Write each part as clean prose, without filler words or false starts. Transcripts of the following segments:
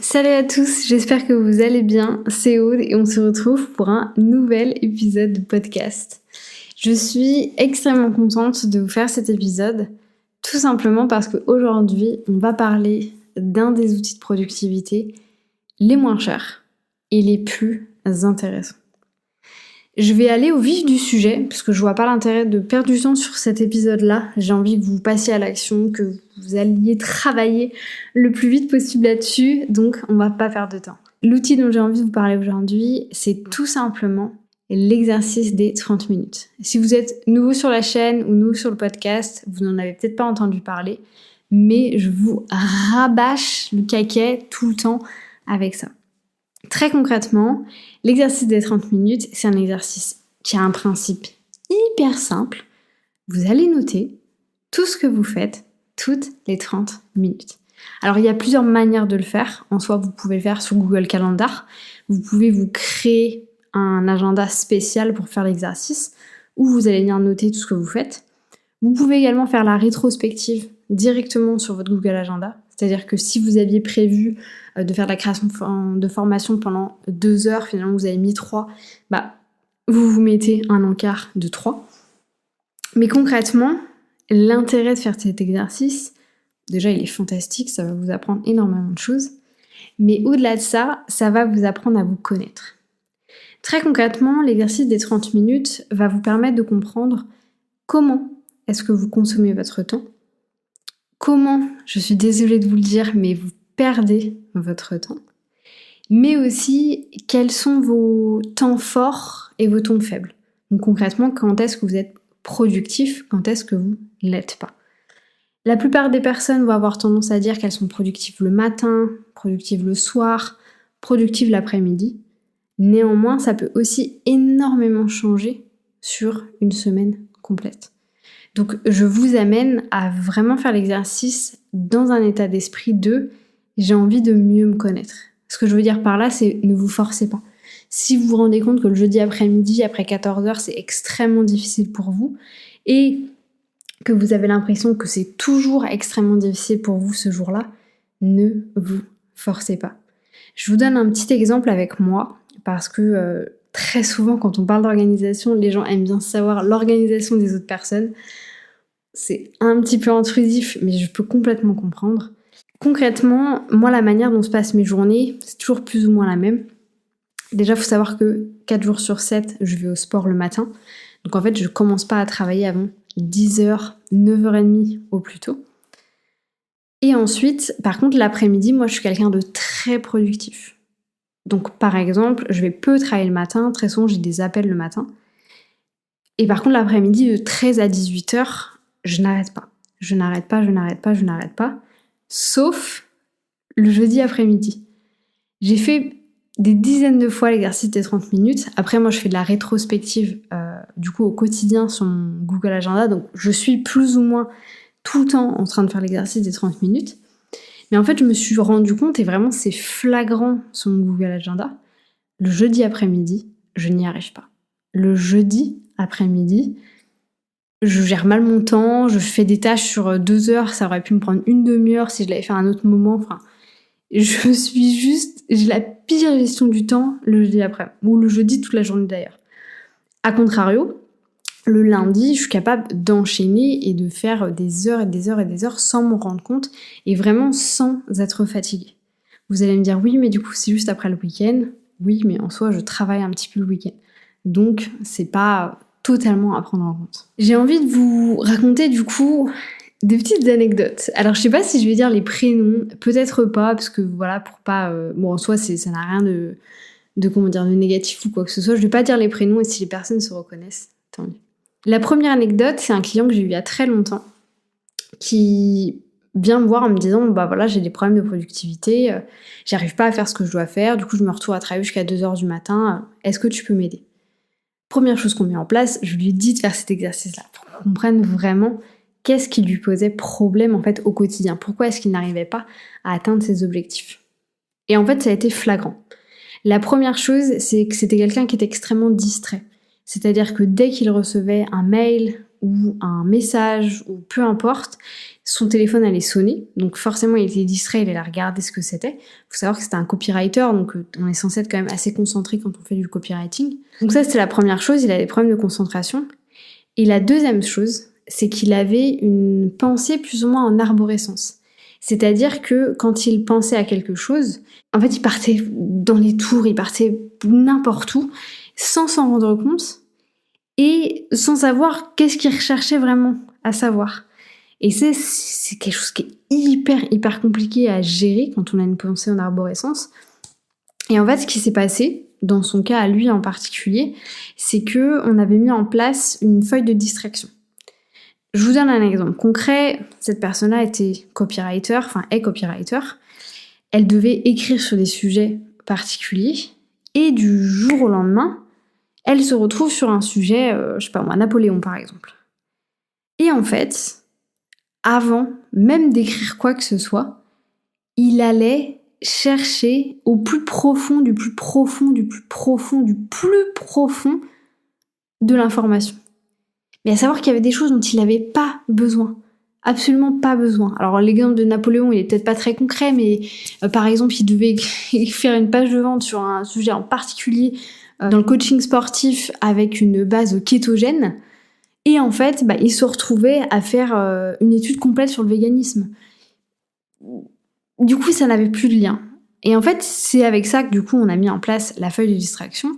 Salut à tous, j'espère que vous allez bien, c'est Aude et on se retrouve pour un nouvel épisode de podcast. Je suis extrêmement contente de vous faire cet épisode, tout simplement parce qu'aujourd'hui, on va parler d'un des outils de productivité les moins chers et les plus intéressants. Je vais aller au vif du sujet, parce que je vois pas l'intérêt de perdre du temps sur cet épisode-là. J'ai envie que vous passiez à l'action, que vous alliez travailler le plus vite possible là-dessus, donc on va pas perdre de temps. L'outil dont j'ai envie de vous parler aujourd'hui, c'est tout simplement l'exercice des 30 minutes. Si vous êtes nouveau sur la chaîne ou nouveau sur le podcast, vous n'en avez peut-être pas entendu parler, mais je vous rabâche le caquet tout le temps avec ça. Très concrètement, l'exercice des 30 minutes, c'est un exercice qui a un principe hyper simple. Vous allez noter tout ce que vous faites toutes les 30 minutes. Alors, il y a plusieurs manières de le faire. En soi, vous pouvez le faire sur Google Calendar. Vous pouvez vous créer un agenda spécial pour faire l'exercice où vous allez venir noter tout ce que vous faites. Vous pouvez également faire la rétrospective directement sur votre Google Agenda. C'est-à-dire que si vous aviez prévu de faire de la création de formation pendant 2 heures, finalement vous avez mis 3, vous vous mettez un encart de 3. Mais concrètement, l'intérêt de faire cet exercice, déjà il est fantastique, ça va vous apprendre énormément de choses. Mais au-delà de ça, ça va vous apprendre à vous connaître. Très concrètement, l'exercice des 30 minutes va vous permettre de comprendre comment est-ce que vous consommez votre temps. Comment, je suis désolée de vous le dire, mais vous perdez votre temps. Mais aussi, quels sont vos temps forts et vos temps faibles. Donc concrètement, quand est-ce que vous êtes productif, quand est-ce que vous ne l'êtes pas. La plupart des personnes vont avoir tendance à dire qu'elles sont productives le matin, productives le soir, productives l'après-midi. Néanmoins, ça peut aussi énormément changer sur une semaine complète. Donc je vous amène à vraiment faire l'exercice dans un état d'esprit de « j'ai envie de mieux me connaître ». Ce que je veux dire par là, c'est ne vous forcez pas. Si vous vous rendez compte que le jeudi après-midi, après 14h, c'est extrêmement difficile pour vous et que vous avez l'impression que c'est toujours extrêmement difficile pour vous ce jour-là, ne vous forcez pas. Je vous donne un petit exemple avec moi parce que très souvent quand on parle d'organisation, les gens aiment bien savoir l'organisation des autres personnes. C'est un petit peu intrusif, mais je peux complètement comprendre. Concrètement, moi, la manière dont se passent mes journées, c'est toujours plus ou moins la même. Déjà, il faut savoir que 4 jours sur 7, je vais au sport le matin. Donc en fait, je commence pas à travailler avant 10h, 9h30 au plus tôt. Et ensuite, par contre, l'après-midi, moi, je suis quelqu'un de très productif. Donc par exemple, je vais peu travailler le matin. Très souvent, j'ai des appels le matin. Et par contre, l'après-midi, de 13 à 18h, je n'arrête pas. Je n'arrête pas. Sauf le jeudi après-midi. J'ai fait des dizaines de fois l'exercice des 30 minutes. Après, moi, je fais de la rétrospective du coup au quotidien sur mon Google Agenda. Donc, je suis plus ou moins tout le temps en train de faire l'exercice des 30 minutes. Mais en fait, je me suis rendu compte, et vraiment, c'est flagrant sur mon Google Agenda, le jeudi après-midi, je n'y arrive pas. Le jeudi après-midi, je gère mal mon temps, je fais des tâches sur 2 heures, ça aurait pu me prendre une demi-heure si je l'avais fait à un autre moment. Enfin, j'ai la pire gestion du temps le jeudi après, ou le jeudi toute la journée d'ailleurs. A contrario, le lundi, je suis capable d'enchaîner et de faire des heures et des heures et des heures sans m'en rendre compte et vraiment sans être fatiguée. Vous allez me dire, oui, mais du coup, c'est juste après le week-end. Oui, mais en soi, je travaille un petit peu le week-end. Donc, c'est pas totalement à prendre en compte. J'ai envie de vous raconter du coup des petites anecdotes. Alors je sais pas si je vais dire les prénoms, peut-être pas, parce que voilà, pour pas... bon, en soi, ça n'a rien de négatif ou quoi que ce soit. Je vais pas dire les prénoms et si les personnes se reconnaissent, tant mieux. La première anecdote, c'est un client que j'ai eu il y a très longtemps qui vient me voir en me disant voilà, j'ai des problèmes de productivité, j'arrive pas à faire ce que je dois faire, du coup je me retrouve à travailler jusqu'à 2h du matin, est-ce que tu peux m'aider? Première chose qu'on met en place, je lui dis de faire cet exercice-là pour qu'on comprenne vraiment qu'est-ce qui lui posait problème en fait au quotidien. Pourquoi est-ce qu'il n'arrivait pas à atteindre ses objectifs? Et en fait, ça a été flagrant. La première chose, c'est que c'était quelqu'un qui était extrêmement distrait. C'est-à-dire que dès qu'il recevait un mail ou un message ou peu importe, son téléphone allait sonner. Donc forcément, il était distrait, il allait regarder ce que c'était. Il faut savoir que c'était un copywriter, donc on est censé être quand même assez concentré quand on fait du copywriting. Donc ça, c'était la première chose, il avait des problèmes de concentration. Et la deuxième chose, c'est qu'il avait une pensée plus ou moins en arborescence. C'est-à-dire que quand il pensait à quelque chose, en fait, il partait dans les tours, il partait n'importe où, sans s'en rendre compte et sans savoir qu'est-ce qu'il recherchait vraiment à savoir. Et c'est quelque chose qui est hyper compliqué à gérer quand on a une pensée en arborescence. Et en fait, ce qui s'est passé, dans son cas à lui en particulier, c'est que on avait mis en place une feuille de distraction. Je vous donne un exemple concret. Cette personne-là est copywriter. Elle devait écrire sur des sujets particuliers et du jour au lendemain, elle se retrouve sur un sujet, je sais pas moi, Napoléon par exemple. Et en fait, avant même d'écrire quoi que ce soit, il allait chercher au plus profond, du plus profond, du plus profond, du plus profond de l'information. Mais à savoir qu'il y avait des choses dont il n'avait pas besoin. Absolument pas besoin. Alors l'exemple de Napoléon, il est peut-être pas très concret, mais par exemple, il devait faire une page de vente sur un sujet en particulier dans le coaching sportif avec une base kétogène. Et en fait, il se retrouvait à faire une étude complète sur le véganisme. Du coup, ça n'avait plus de lien. Et en fait, c'est avec ça que du coup, on a mis en place la feuille de distraction.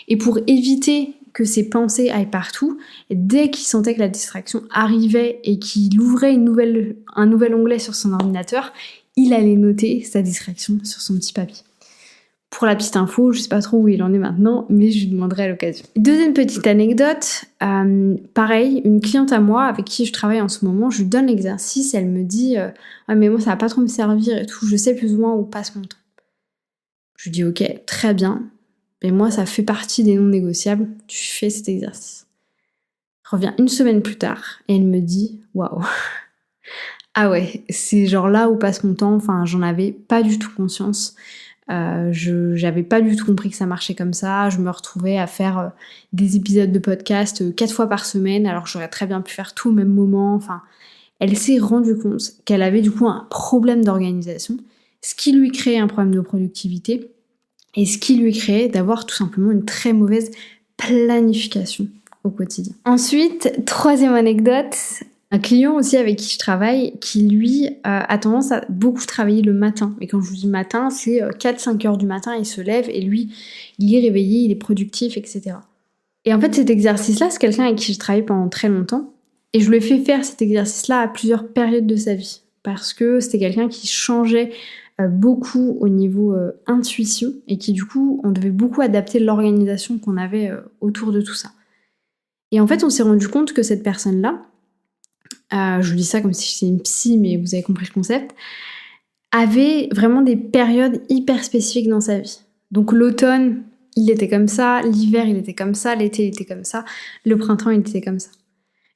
Et pour éviter que ses pensées aillent partout, dès qu'il sentait que la distraction arrivait et qu'il ouvrait un nouvel onglet sur son ordinateur, il allait noter sa distraction sur son petit papier. Pour la petite info, je sais pas trop où il en est maintenant, mais je lui demanderai à l'occasion. Deuxième petite anecdote, pareil, une cliente à moi avec qui je travaille en ce moment, je lui donne l'exercice, elle me dit ah mais moi ça va pas trop me servir et tout, je sais plus ou moins où passe mon temps. Je lui dis ok, très bien, mais moi ça fait partie des non négociables, tu fais cet exercice. Je reviens une semaine plus tard et elle me dit waouh, ah ouais, c'est genre là où passe mon temps, enfin j'en avais pas du tout conscience. J'avais pas du tout compris que ça marchait comme ça. Je me retrouvais à faire des épisodes de podcast 4 fois par semaine, alors que j'aurais très bien pu faire tout au même moment. Enfin, elle s'est rendue compte qu'elle avait du coup un problème d'organisation, ce qui lui créait un problème de productivité et ce qui lui créait d'avoir tout simplement une très mauvaise planification au quotidien. Ensuite, troisième anecdote, un client aussi avec qui je travaille, qui lui a tendance à beaucoup travailler le matin. Et quand je vous dis matin, c'est 4-5 heures du matin, il se lève et lui, il est réveillé, il est productif, etc. Et en fait, cet exercice-là, c'est quelqu'un avec qui j'ai travaillé pendant très longtemps. Et je lui ai fait faire cet exercice-là à plusieurs périodes de sa vie. Parce que c'était quelqu'un qui changeait beaucoup au niveau intuition et qui du coup, on devait beaucoup adapter l'organisation qu'on avait autour de tout ça. Et en fait, on s'est rendu compte que cette personne-là, je vous dis ça comme si j'étais une psy, mais vous avez compris le concept, avait vraiment des périodes hyper spécifiques dans sa vie. Donc l'automne, il était comme ça, l'hiver, il était comme ça, l'été, il était comme ça, le printemps, il était comme ça.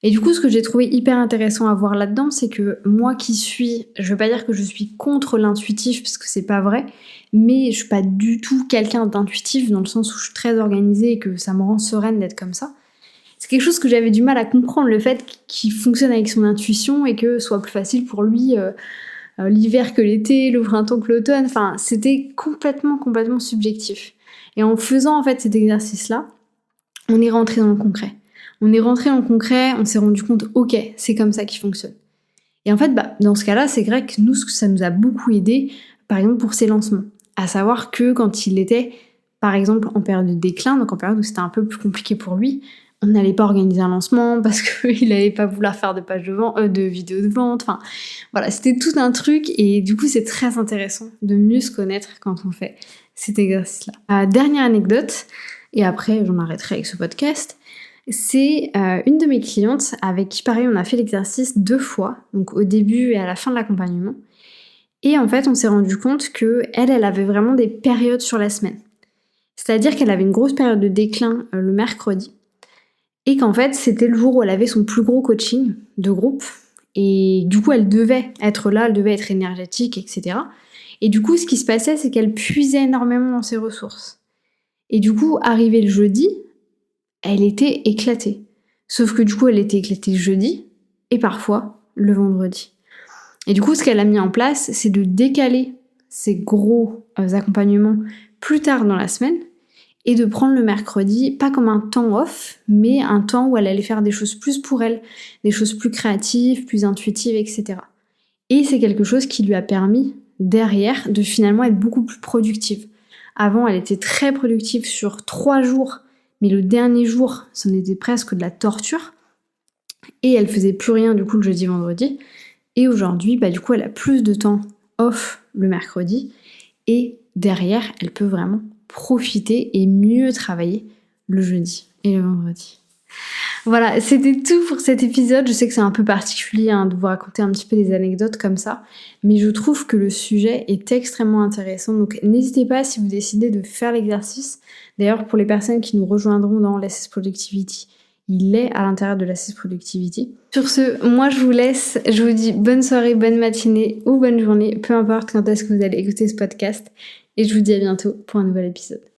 Et du coup, ce que j'ai trouvé hyper intéressant à voir là-dedans, c'est que moi qui suis, je veux pas dire que je suis contre l'intuitif, parce que c'est pas vrai, mais je suis pas du tout quelqu'un d'intuitif, dans le sens où je suis très organisée et que ça me rend sereine d'être comme ça. C'est quelque chose que j'avais du mal à comprendre, le fait qu'il fonctionne avec son intuition et que ce soit plus facile pour lui l'hiver que l'été, le printemps que l'automne. Enfin, c'était complètement subjectif. Et en faisant en fait cet exercice-là, on est rentré dans le concret. On s'est rendu compte, ok, c'est comme ça qu'il fonctionne. Et en fait, dans ce cas-là, c'est vrai que nous, ça nous a beaucoup aidé, par exemple pour ses lancements. À savoir que quand il était, par exemple, en période de déclin, donc en période où c'était un peu plus compliqué pour lui, on n'allait pas organiser un lancement parce qu'il n'allait pas vouloir faire de page de vente, de vidéos de vente. Enfin, voilà, c'était tout un truc et du coup, c'est très intéressant de mieux se connaître quand on fait cet exercice-là. Dernière anecdote, et après j'en arrêterai avec ce podcast, c'est une de mes clientes avec qui, pareil, on a fait l'exercice 2 fois, donc au début et à la fin de l'accompagnement. Et en fait, on s'est rendu compte qu'elle avait vraiment des périodes sur la semaine. C'est-à-dire qu'elle avait une grosse période de déclin le mercredi. Et qu'en fait, c'était le jour où elle avait son plus gros coaching de groupe. Et du coup, elle devait être là, elle devait être énergétique, etc. Et du coup, ce qui se passait, c'est qu'elle puisait énormément dans ses ressources. Et du coup, arrivé le jeudi, elle était éclatée. Sauf que du coup, elle était éclatée le jeudi et parfois le vendredi. Et du coup, ce qu'elle a mis en place, c'est de décaler ces gros accompagnements plus tard dans la semaine et de prendre le mercredi, pas comme un temps off, mais un temps où elle allait faire des choses plus pour elle, des choses plus créatives, plus intuitives, etc. Et c'est quelque chose qui lui a permis, derrière, de finalement être beaucoup plus productive. Avant, elle était très productive sur 3 jours, mais le dernier jour, c'en était presque de la torture. Et elle faisait plus rien du coup le jeudi, vendredi. Et aujourd'hui, du coup, elle a plus de temps off le mercredi. Et derrière, elle peut vraiment profiter et mieux travailler le jeudi et le vendredi. Voilà, c'était tout pour cet épisode. Je sais que c'est un peu particulier de vous raconter un petit peu des anecdotes comme ça, mais je trouve que le sujet est extrêmement intéressant. Donc n'hésitez pas si vous décidez de faire l'exercice. D'ailleurs, pour les personnes qui nous rejoindront dans l'Assess Productivity, il est à l'intérieur de l'Assess Productivity. Sur ce, moi je vous laisse. Je vous dis bonne soirée, bonne matinée ou bonne journée, peu importe quand est-ce que vous allez écouter ce podcast. Et je vous dis à bientôt pour un nouvel épisode.